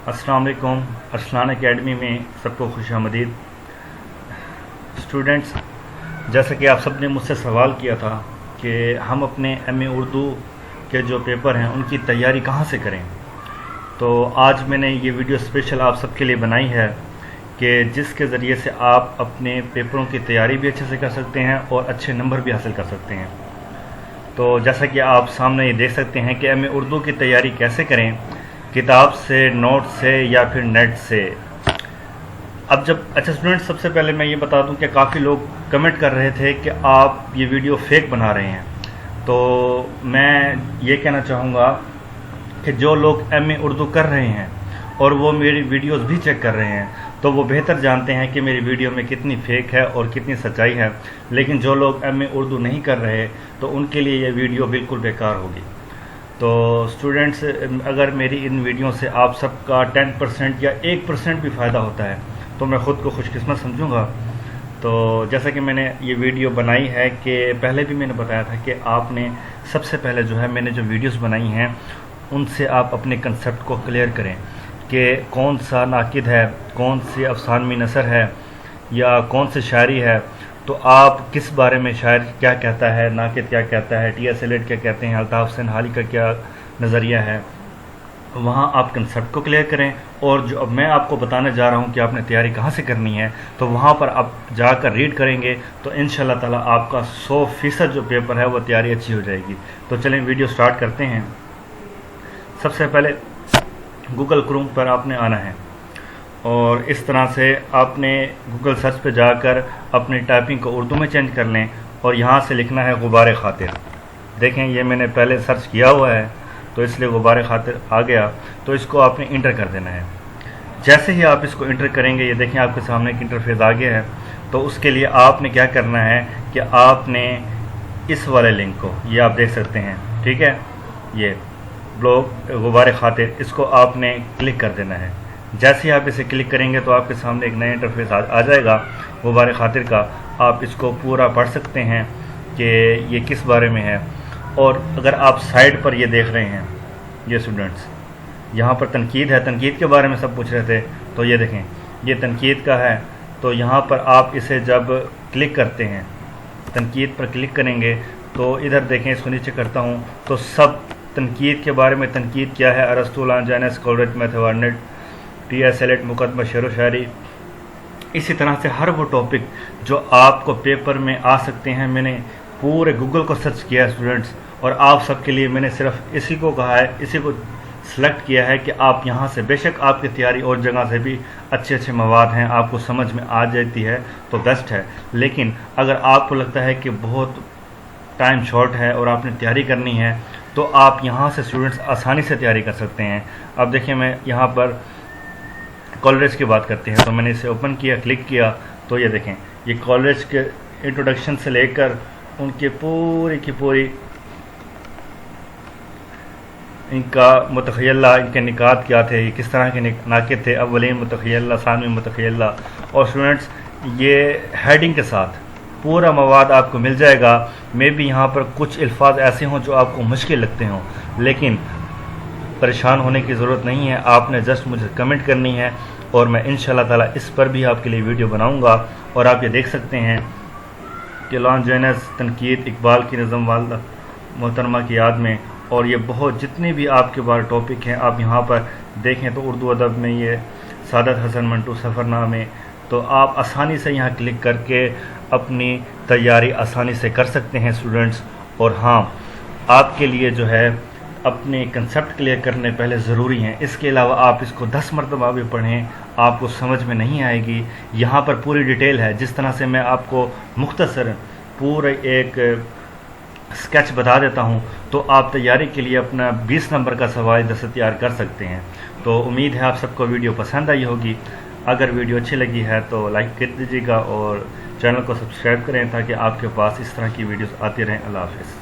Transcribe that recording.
अस्सलाम वालेकुम। अरसलान एकेडमी में सबको खुश आमदीद। स्टूडेंट्स, जैसा कि आप सब ने मुझसे सवाल किया था कि हम अपने एमए उर्दू के जो पेपर हैं उनकी तैयारी कहाँ से करें, तो आज मैंने ये वीडियो स्पेशल आप सबके लिए बनाई है कि जिसके ज़रिए से आप अपने पेपरों की तैयारी भी अच्छे से कर सकते हैं और अच्छे नंबर भी हासिल कर सकते हैं। तो जैसा कि आप सामने ये देख सकते हैं कि एमए उर्दू की तैयारी कैसे करें, किताब से, नोट से या फिर नेट से। अब अच्छा स्टूडेंट, सबसे पहले मैं ये बता दूं कि काफ़ी लोग कमेंट कर रहे थे कि आप ये वीडियो फेक बना रहे हैं। तो मैं ये कहना चाहूँगा कि जो लोग एमए उर्दू कर रहे हैं और वो मेरी वीडियोस भी चेक कर रहे हैं तो वो बेहतर जानते हैं कि मेरी वीडियो में कितनी फेक है और कितनी सच्चाई है। लेकिन जो लोग एमए उर्दू नहीं कर रहे तो उनके लिए ये वीडियो बिल्कुल बेकार होगी। तो स्टूडेंट्स, अगर मेरी इन वीडियो से आप सबका 10% या 1% भी फ़ायदा होता है तो मैं ख़ुद को खुशकिस्मत समझूंगा। तो जैसा कि मैंने ये वीडियो बनाई है कि पहले भी मैंने बताया था कि आपने सबसे पहले जो है मैंने जो वीडियोस बनाई हैं उनसे आप अपने कंसेप्ट को क्लियर करें कि कौन सा नाकिद है, कौन सी अफसानवी नसर है या कौन सी शायरी है। तो आप किस बारे में शायर क्या कहता है, नाकिद क्या कहता है, टी.एस. एलियट क्या कहते हैं, अल्ताफ़ हुसैन हाली का क्या नज़रिया है, वहाँ आप कंसेप्ट को क्लियर करें। और जो अब मैं आपको बताने जा रहा हूँ कि आपने तैयारी कहाँ से करनी है, तो वहाँ पर आप जाकर रीड करेंगे तो इंशाल्लाह ताला आपका 100% जो पेपर है वो तैयारी अच्छी हो जाएगी। तो चलें वीडियो स्टार्ट करते हैं। सबसे पहले गूगल क्रोम पर आपने आना है और इस तरह से आपने गूगल सर्च पे जाकर अपनी टाइपिंग को उर्दू में चेंज कर लें और यहाँ से लिखना है गुबार खातिर। देखें, ये मैंने पहले सर्च किया हुआ है तो इसलिए गुबार खातिर आ गया। तो इसको आपने इंटर कर देना है। जैसे ही आप इसको इंटर करेंगे, ये देखें आपके सामने एक इंटरफेस आ गया है। तो उसके लिए आपने क्या करना है कि आपने इस वाले लिंक को, ये आप देख सकते हैं, ठीक है, ये ब्लॉग गुबार खातिर, इसको आपने क्लिक कर देना है। जैसे ही आप इसे क्लिक करेंगे तो आपके सामने एक नया इंटरफेस आ जाएगा गुबार खातिर का। आप इसको पूरा पढ़ सकते हैं कि ये किस बारे में है। और अगर आप साइड पर ये देख रहे हैं, ये स्टूडेंट्स, यहाँ पर तनकीद है, तनकीद के बारे में सब पूछ रहे थे, तो ये देखें ये तनकीद का है। तो यहाँ पर आप इसे जब क्लिक करते हैं, तनकीद पर क्लिक करेंगे तो इधर देखें, इसको नीचे करता हूँ तो सब तनकीद के बारे में, तनकीद क्या है, अरस्तु लांजानस कॉलरेट मैथवार्नेट, टी.एस. एलियट मुकदमा शेर व शायरी, इसी तरह से हर वो टॉपिक जो आपको पेपर में आ सकते हैं मैंने पूरे गूगल को सर्च किया है स्टूडेंट्स। और आप सबके लिए मैंने सिर्फ इसी को कहा है, इसी को सिलेक्ट किया है कि आप यहाँ से, बेशक आपकी तैयारी और जगह से भी अच्छे अच्छे मवाद हैं, आपको समझ में आ जाती है तो बेस्ट है। लेकिन अगर आपको लगता है कि बहुत टाइम शॉर्ट है और आपने तैयारी करनी है तो आप यहाँ से स्टूडेंट्स आसानी से तैयारी कर सकते हैं। अब देखिए, मैं यहाँ पर कॉलेज की बात करते हैं तो मैंने इसे ओपन किया, क्लिक किया, तो ये देखें ये कॉलेज के इंट्रोडक्शन से लेकर उनके पूरी की पूरी इनका मुतखय्यला, इनके निकात क्या थे, ये किस तरह के नाकिद थे, अव्वलीन मुतखय्यला, सानी मुतखय्यला। और स्टूडेंट्स, ये हेडिंग के साथ पूरा मवाद आपको मिल जाएगा। मे भी यहाँ पर कुछ अल्फाज ऐसे हों जो आपको मुश्किल लगते हों, लेकिन परेशान होने की ज़रूरत नहीं है। आपने जस्ट मुझे कमेंट करनी है और मैं इंशाल्लाह ताला इस पर भी आपके लिए वीडियो बनाऊंगा। और आप ये देख सकते हैं कि लॉन्जेनस तनकीद इकबाल की नज़म वालदा मोहतरमा की याद में, और ये बहुत जितने भी आपके बारे टॉपिक हैं आप यहाँ पर देखें तो उर्दू अदब में ये सादत हसन मंटू सफ़रनामे, तो आप आसानी से यहाँ क्लिक करके अपनी तैयारी आसानी से कर सकते हैं स्टूडेंट्स। और हाँ, आपके लिए जो है अपने कंसेप्ट क्लियर करने पहले ज़रूरी हैं। इसके अलावा आप इसको 10 मरतबा भी पढ़ें, आपको समझ में नहीं आएगी। यहाँ पर पूरी डिटेल है, जिस तरह से मैं आपको मुख्तसर पूरे एक स्केच बता देता हूँ तो आप तैयारी के लिए अपना 20 नंबर का सवाल दस तैयार कर सकते हैं। तो उम्मीद है आप सबको वीडियो पसंद आई होगी। अगर वीडियो अच्छी लगी है तो लाइक कर दीजिएगा और चैनल को सब्सक्राइब करें ताकि आपके पास इस तरह की वीडियोस आती रहें। अल्लाह हाफ़िज़।